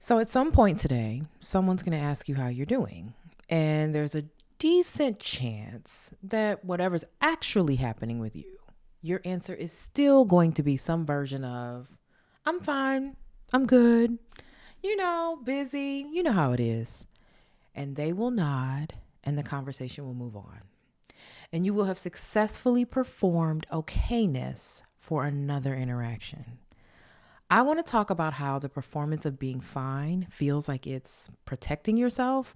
So at some point today, someone's going to ask you how you're doing. And there's a decent chance that whatever's actually happening with you, your answer is still going to be some version of, I'm fine, I'm good, busy, you know how it is. And they will nod and the conversation will move on. And you will have successfully performed okayness for another interaction. I want to talk about how the performance of being fine feels like it's protecting yourself,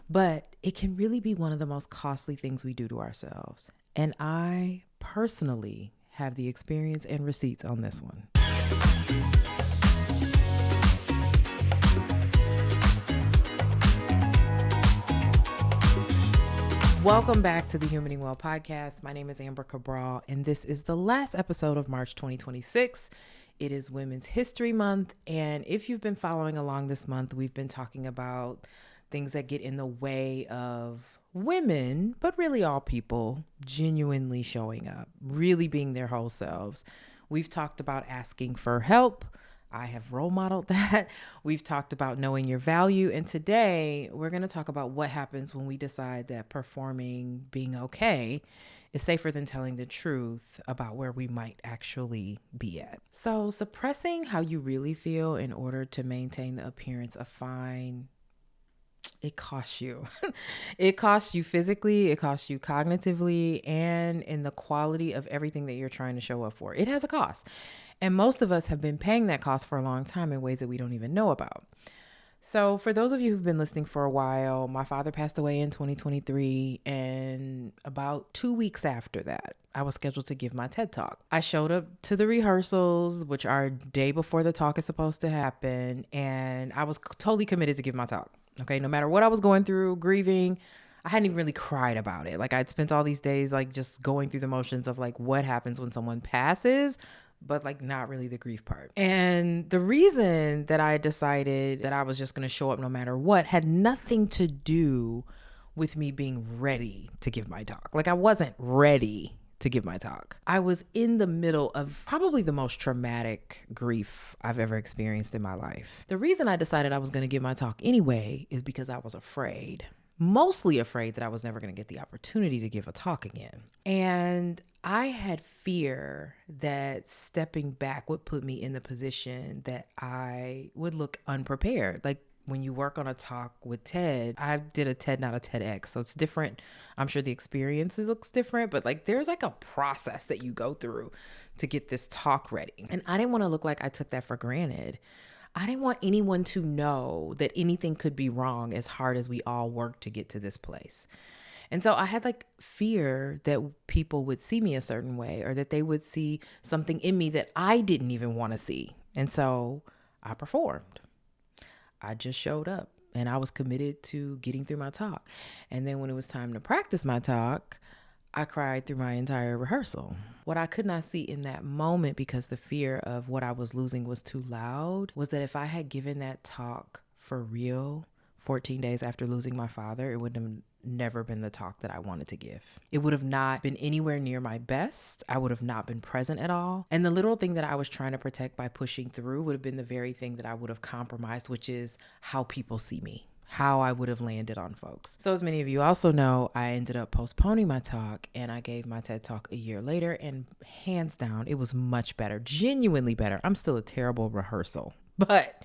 but it can really be one of the most costly things we do to ourselves. And I personally have the experience and receipts on this one. Welcome back to the Humaning Well podcast. My name is Amber Cabral, and this is the last episode of March 2026. It is Women's History Month, and if you've been following along this month, we've been talking about things that get in the way of women, but really all people, genuinely showing up, really being their whole selves. We've talked about asking for help. I have role modeled that. We've talked about knowing your value. And today we're going to talk about what happens when we decide that performing being okay is safer than telling the truth about where we might actually be at. So suppressing how you really feel in order to maintain the appearance of fine, it costs you. It costs you physically, it costs you cognitively, and in the quality of everything that you're trying to show up for. It has a cost. And most of us have been paying that cost for a long time in ways that we don't even know about. So for those of you who've been listening for a while, my father passed away in 2023. And about 2 weeks after that, I was scheduled to give my TED Talk. I showed up to the rehearsals, which are a day before the talk is supposed to happen. And I was totally committed to give my talk. Okay, no matter what I was going through, grieving, I hadn't even really cried about it. Like I'd spent all these days like just going through the motions of like what happens when someone passes, but like not really the grief part. And the reason that I decided that I was just going to show up no matter what had nothing to do with me being ready to give my talk. Like I wasn't ready to give my talk. I was in the middle of probably the most traumatic grief I've ever experienced in my life. The reason I decided I was going to give my talk anyway is because I was afraid. Mostly afraid that I was never going to get the opportunity to give a talk again. And I had fear that stepping back would put me in the position that I would look unprepared. Like when you work on a talk with TED, I did a TED, not a TEDx. So it's different. I'm sure the experience looks different, but like there's like a process that you go through to get this talk ready. And I didn't want to look like I took that for granted. I didn't want anyone to know that anything could be wrong as hard as we all work to get to this place. And so I had like fear that people would see me a certain way or that they would see something in me that I didn't even want to see. And so I performed. I just showed up and I was committed to getting through my talk. And then when it was time to practice my talk, I cried through my entire rehearsal. What I could not see in that moment, because the fear of what I was losing was too loud, was that if I had given that talk for real 14 days after losing my father, it would have never been the talk that I wanted to give. It would have not been anywhere near my best. I would have not been present at all. And the little thing that I was trying to protect by pushing through would have been the very thing that I would have compromised, which is how people see me, how I would have landed on folks. So as many of you also know, I ended up postponing my talk and I gave my TED Talk a year later, and hands down, it was much better, genuinely better. I'm still a terrible rehearsal, but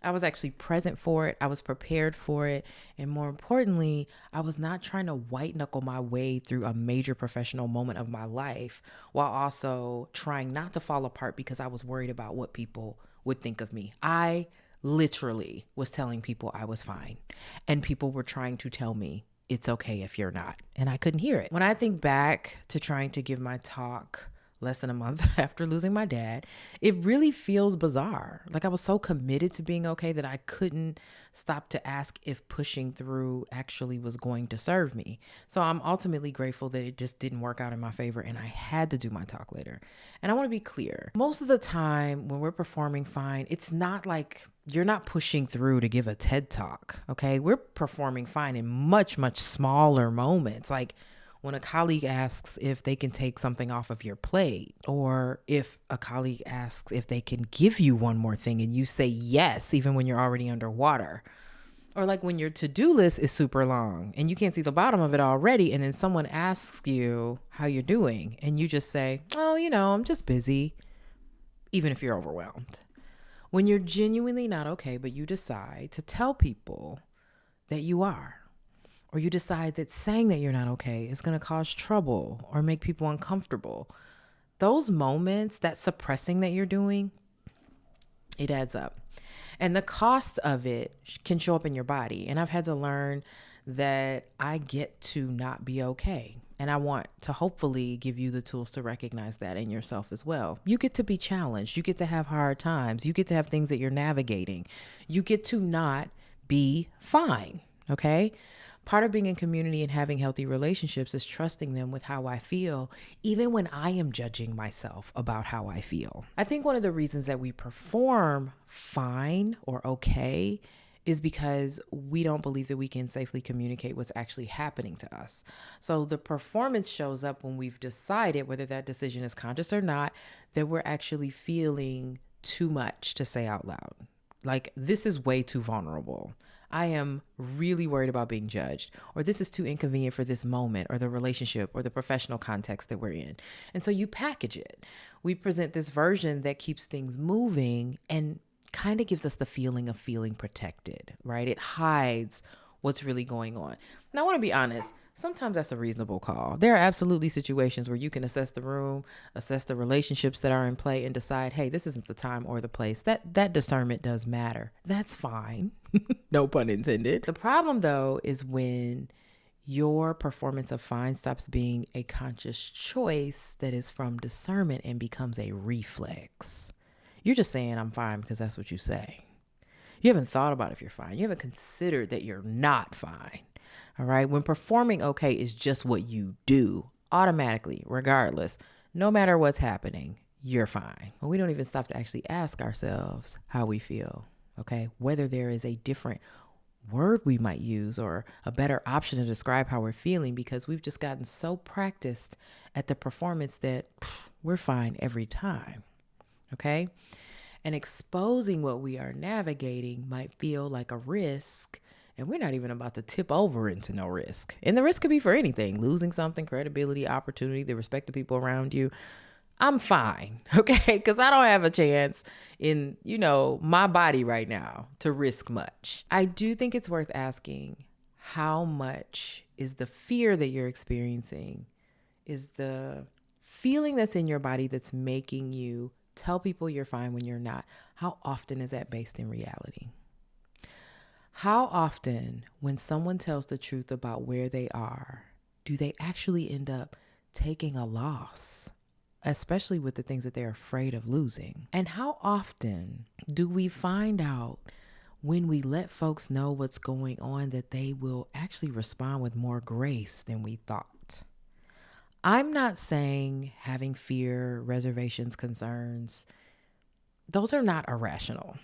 I was actually present for it. I was prepared for it. And more importantly, I was not trying to white knuckle my way through a major professional moment of my life while also trying not to fall apart because I was worried about what people would think of me. I literally was telling people I was fine, and people were trying to tell me it's okay if you're not, and I couldn't hear it. When I think back to trying to give my talk less than a month after losing my dad, it really feels bizarre. Like I was so committed to being okay that I couldn't stop to ask if pushing through actually was going to serve me. So I'm ultimately grateful that it just didn't work out in my favor and I had to do my talk later. And I want to be clear. Most of the time when we're performing fine, it's not like you're not pushing through to give a TED Talk, okay? We're performing fine in much, much smaller moments. Like when a colleague asks if they can take something off of your plate, or if a colleague asks if they can give you one more thing and you say yes, even when you're already underwater. Or like when your to-do list is super long and you can't see the bottom of it already, and then someone asks you how you're doing and you just say, oh, I'm just busy, even if you're overwhelmed. When you're genuinely not okay, but you decide to tell people that you are, or you decide that saying that you're not okay is going to cause trouble or make people uncomfortable, those moments, that suppressing that you're doing, it adds up. And the cost of it can show up in your body. And I've had to learn that I get to not be okay. And I want to hopefully give you the tools to recognize that in yourself as well. You get to be challenged. You get to have hard times. You get to have things that you're navigating. You get to not be fine, okay? Part of being in community and having healthy relationships is trusting them with how I feel, even when I am judging myself about how I feel. I think one of the reasons that we perform fine or okay is because we don't believe that we can safely communicate what's actually happening to us. So the performance shows up when we've decided, whether that decision is conscious or not, that we're actually feeling too much to say out loud. Like, this is way too vulnerable. I am really worried about being judged, or this is too inconvenient for this moment or the relationship or the professional context that we're in. And so you package it. We present this version that keeps things moving and kind of gives us the feeling of feeling protected, right? It hides what's really going on. Now, I want to be honest. Sometimes that's a reasonable call. There are absolutely situations where you can assess the room, assess the relationships that are in play, and decide, hey, this isn't the time or the place. That discernment does matter. That's fine. No pun intended. The problem, though, is when your performance of fine stops being a conscious choice that is from discernment and becomes a reflex. You're just saying I'm fine because that's what you say. You haven't thought about if you're fine. You haven't considered that you're not fine. All right. When performing okay is just what you do automatically, regardless, no matter what's happening, you're fine. But we don't even stop to actually ask ourselves how we feel. Okay. Whether there is a different word we might use or a better option to describe how we're feeling, because we've just gotten so practiced at the performance that we're fine every time. Okay. And exposing what we are navigating might feel like a risk, and we're not even about to tip over into no risk. And the risk could be for anything: losing something, credibility, opportunity, the respect of people around you. I'm fine, okay? Because I don't have a chance in, my body right now to risk much. I do think it's worth asking, how much is the fear that you're experiencing, is the feeling that's in your body that's making you tell people you're fine when you're not? How often is that based in reality? How often, when someone tells the truth about where they are, do they actually end up taking a loss, especially with the things that they're afraid of losing? And how often do we find out when we let folks know what's going on that they will actually respond with more grace than we thought? I'm not saying having fear, reservations, concerns, those are not irrational.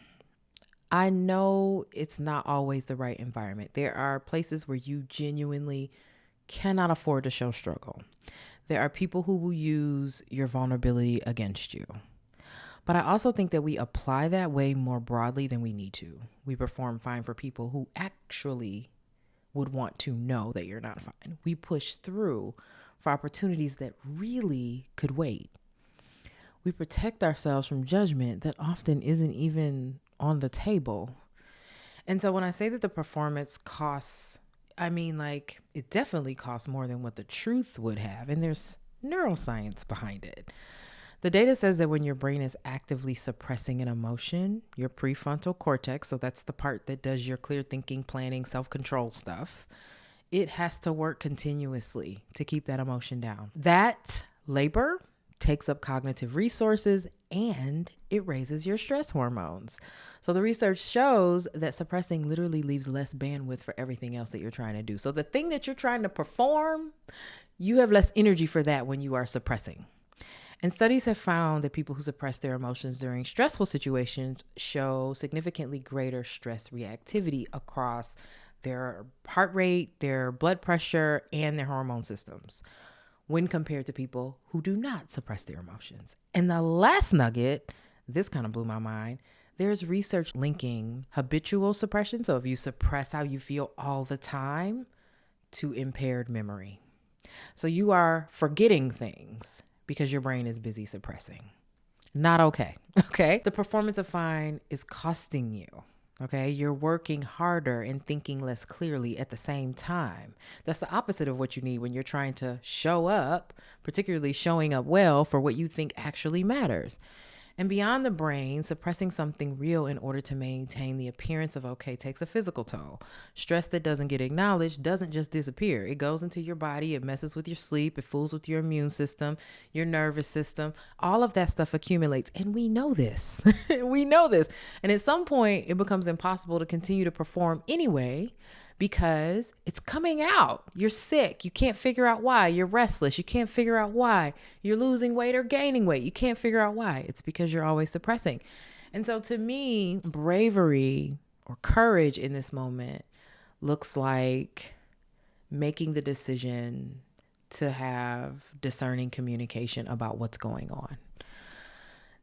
I know it's not always the right environment. There are places where you genuinely cannot afford to show struggle. There are people who will use your vulnerability against you. But I also think that we apply that way more broadly than we need to. We perform fine for people who actually would want to know that you're not fine. We push through for opportunities that really could wait. We protect ourselves from judgment that often isn't even on the table. And so when I say that the performance costs, I mean, like, it definitely costs more than what the truth would have. And there's neuroscience behind it. The data says that when your brain is actively suppressing an emotion, your prefrontal cortex, so that's the part that does your clear thinking, planning, self-control stuff, it has to work continuously to keep that emotion down. That labor takes up cognitive resources and it raises your stress hormones. So the research shows that suppressing literally leaves less bandwidth for everything else that you're trying to do. So the thing that you're trying to perform, you have less energy for that when you are suppressing. And studies have found that people who suppress their emotions during stressful situations show significantly greater stress reactivity across their heart rate, their blood pressure, and their hormone systems when compared to people who do not suppress their emotions. And the last nugget, this kind of blew my mind. There's research linking habitual suppression, so if you suppress how you feel all the time, to impaired memory. So you are forgetting things because your brain is busy suppressing. Not okay. Okay. The performance of fine is costing you. Okay. You're working harder and thinking less clearly at the same time. That's the opposite of what you need when you're trying to show up, particularly showing up well for what you think actually matters. And beyond the brain, suppressing something real in order to maintain the appearance of okay takes a physical toll. Stress that doesn't get acknowledged doesn't just disappear. It goes into your body. It messes with your sleep. It fools with your immune system, your nervous system. All of that stuff accumulates. And we know this. We know this. And at some point, it becomes impossible to continue to perform anyway, because it's coming out. You're sick. You can't figure out why. You're restless. You can't figure out why. You're losing weight or gaining weight. You can't figure out why. It's because you're always suppressing. And so to me, bravery or courage in this moment looks like making the decision to have discerning communication about what's going on.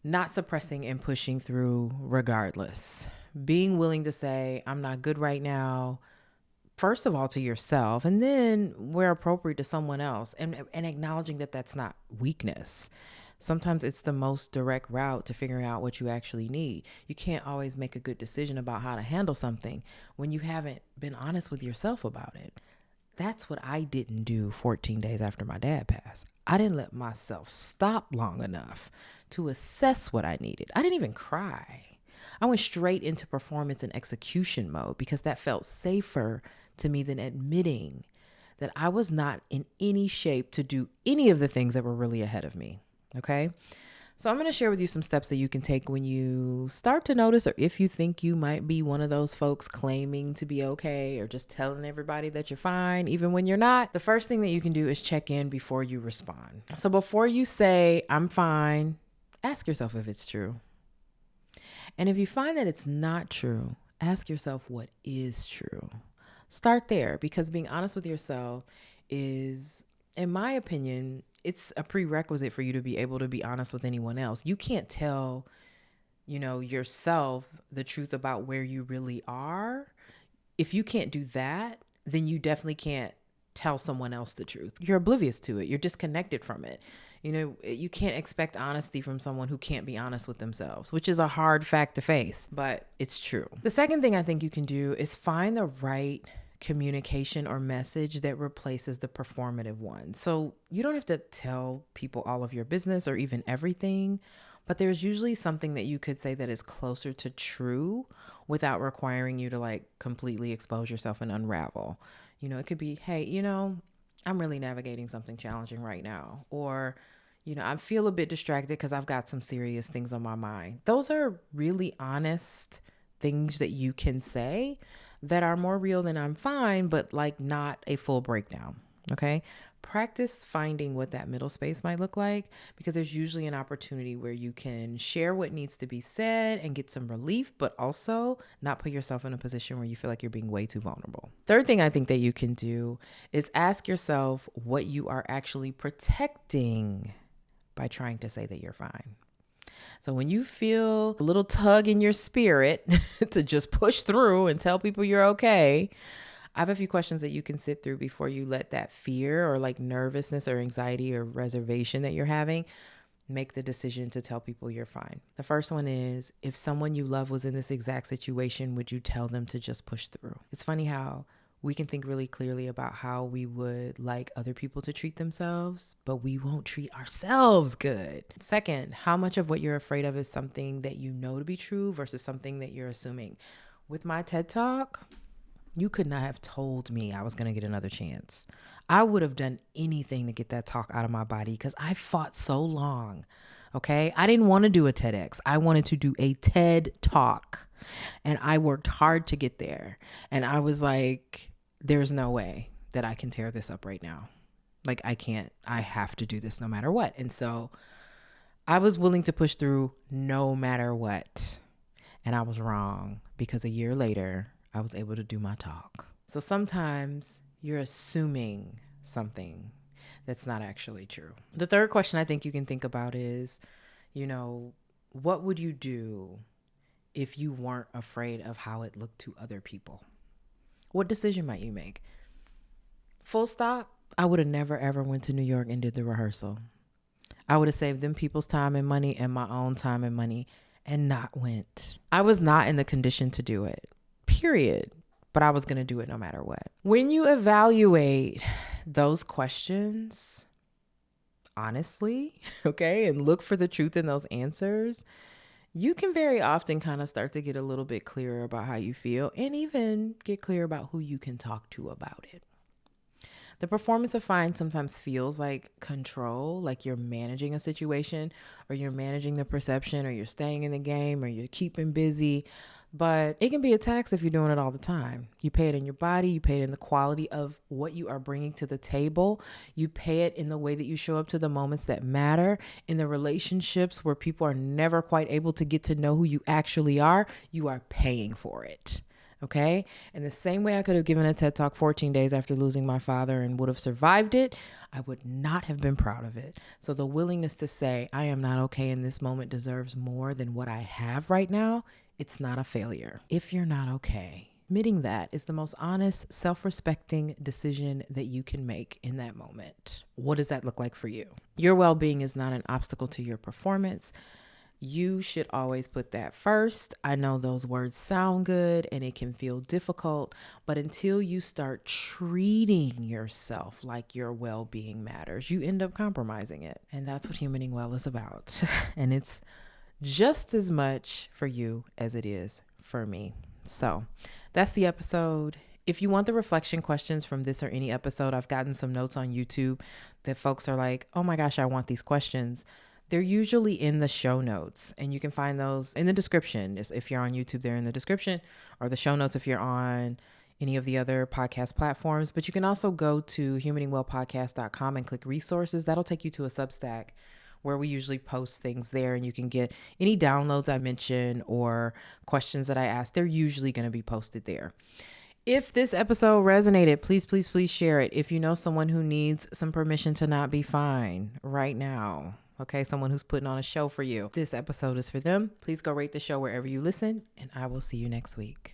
Not suppressing and pushing through regardless. Being willing to say, I'm not good right now. First of all, to yourself, and then where appropriate to someone else, and acknowledging that that's not weakness. Sometimes it's the most direct route to figuring out what you actually need. You can't always make a good decision about how to handle something when you haven't been honest with yourself about it. That's what I didn't do 14 days after my dad passed. I didn't let myself stop long enough to assess what I needed. I didn't even cry. I went straight into performance and execution mode because that felt safer to me than admitting that I was not in any shape to do any of the things that were really ahead of me. Okay. So I'm going to share with you some steps that you can take when you start to notice, or if you think you might be one of those folks claiming to be okay or just telling everybody that you're fine, even when you're not. The first thing that you can do is check in before you respond. So before you say, I'm fine, ask yourself if it's true. And if you find that it's not true, ask yourself what is true. Start there, because being honest with yourself is, in my opinion, it's a prerequisite for you to be able to be honest with anyone else. You can't tell, yourself the truth about where you really are. If you can't do that, then you definitely can't tell someone else the truth. You're oblivious to it. You're disconnected from it. You can't expect honesty from someone who can't be honest with themselves, which is a hard fact to face, but it's true. The second thing I think you can do is find the right communication or message that replaces the performative one. So you don't have to tell people all of your business or even everything, but there's usually something that you could say that is closer to true without requiring you to completely expose yourself and unravel. It could be, hey, I'm really navigating something challenging right now. Or, I feel a bit distracted because I've got some serious things on my mind. Those are really honest things that you can say that are more real than I'm fine, but not a full breakdown. Okay. Practice finding what that middle space might look like, because there's usually an opportunity where you can share what needs to be said and get some relief, but also not put yourself in a position where you feel like you're being way too vulnerable. Third thing I think that you can do is ask yourself what you are actually protecting by trying to say that you're fine. So when you feel a little tug in your spirit to just push through and tell people you're okay, I have a few questions that you can sit through before you let that fear or nervousness or anxiety or reservation that you're having make the decision to tell people you're fine. The first one is, if someone you love was in this exact situation, would you tell them to just push through? It's funny how we can think really clearly about how we would like other people to treat themselves, but we won't treat ourselves good. Second, how much of what you're afraid of is something that you know to be true versus something that you're assuming? With my TED Talk, you could not have told me I was going to get another chance. I would have done anything to get that talk out of my body because I fought so long. Okay. I didn't want to do a TEDx. I wanted to do a TED Talk, and I worked hard to get there. And I was like, there's no way that I can tear this up right now. I can't, I have to do this no matter what. And so I was willing to push through no matter what. And I was wrong, because a year later, I was able to do my talk. So sometimes you're assuming something that's not actually true. The third question I think you can think about is, what would you do if you weren't afraid of how it looked to other people? What decision might you make? Full stop. I would have never ever went to New York and did the rehearsal. I would have saved them people's time and money and my own time and money and not went. I was not in the condition to do it, period. But I was going to do it no matter what. When you evaluate those questions honestly, okay, and look for the truth in those answers, you can very often kind of start to get a little bit clearer about how you feel and even get clear about who you can talk to about it. The performance of fine sometimes feels like control, like you're managing a situation or you're managing the perception or you're staying in the game or you're keeping busy. But it can be a tax if you're doing it all the time. You pay it in your body. You pay it in the quality of what you are bringing to the table. You pay it in the way that you show up to the moments that matter. In the relationships where people are never quite able to get to know who you actually are, you are paying for it. Okay. And the same way I could have given a TED Talk 14 days after losing my father and would have survived it, I would not have been proud of it. So the willingness to say, I am not okay in this moment deserves more than what I have right now. It's not a failure. If you're not okay, admitting that is the most honest, self-respecting decision that you can make in that moment. What does that look like for you? Your well-being is not an obstacle to your performance. You should always put that first. I know those words sound good and it can feel difficult, but until you start treating yourself like your well-being matters, you end up compromising it. And that's what Humaning Well is about. And it's just as much for you as it is for me. So that's the episode. If you want the reflection questions from this or any episode, I've gotten some notes on YouTube that folks are like, oh my gosh, I want these questions. They're usually in the show notes, and you can find those in the description. If you're on YouTube, they're in the description, or the show notes if you're on any of the other podcast platforms. But you can also go to humaningwellpodcast.com and click resources. That'll take you to a Substack where we usually post things there, and you can get any downloads I mention or questions that I ask. They're usually going to be posted there. If this episode resonated, please, please, please share it. If you know someone who needs some permission to not be fine right now, okay, someone who's putting on a show for you, this episode is for them. Please go rate the show wherever you listen, and I will see you next week.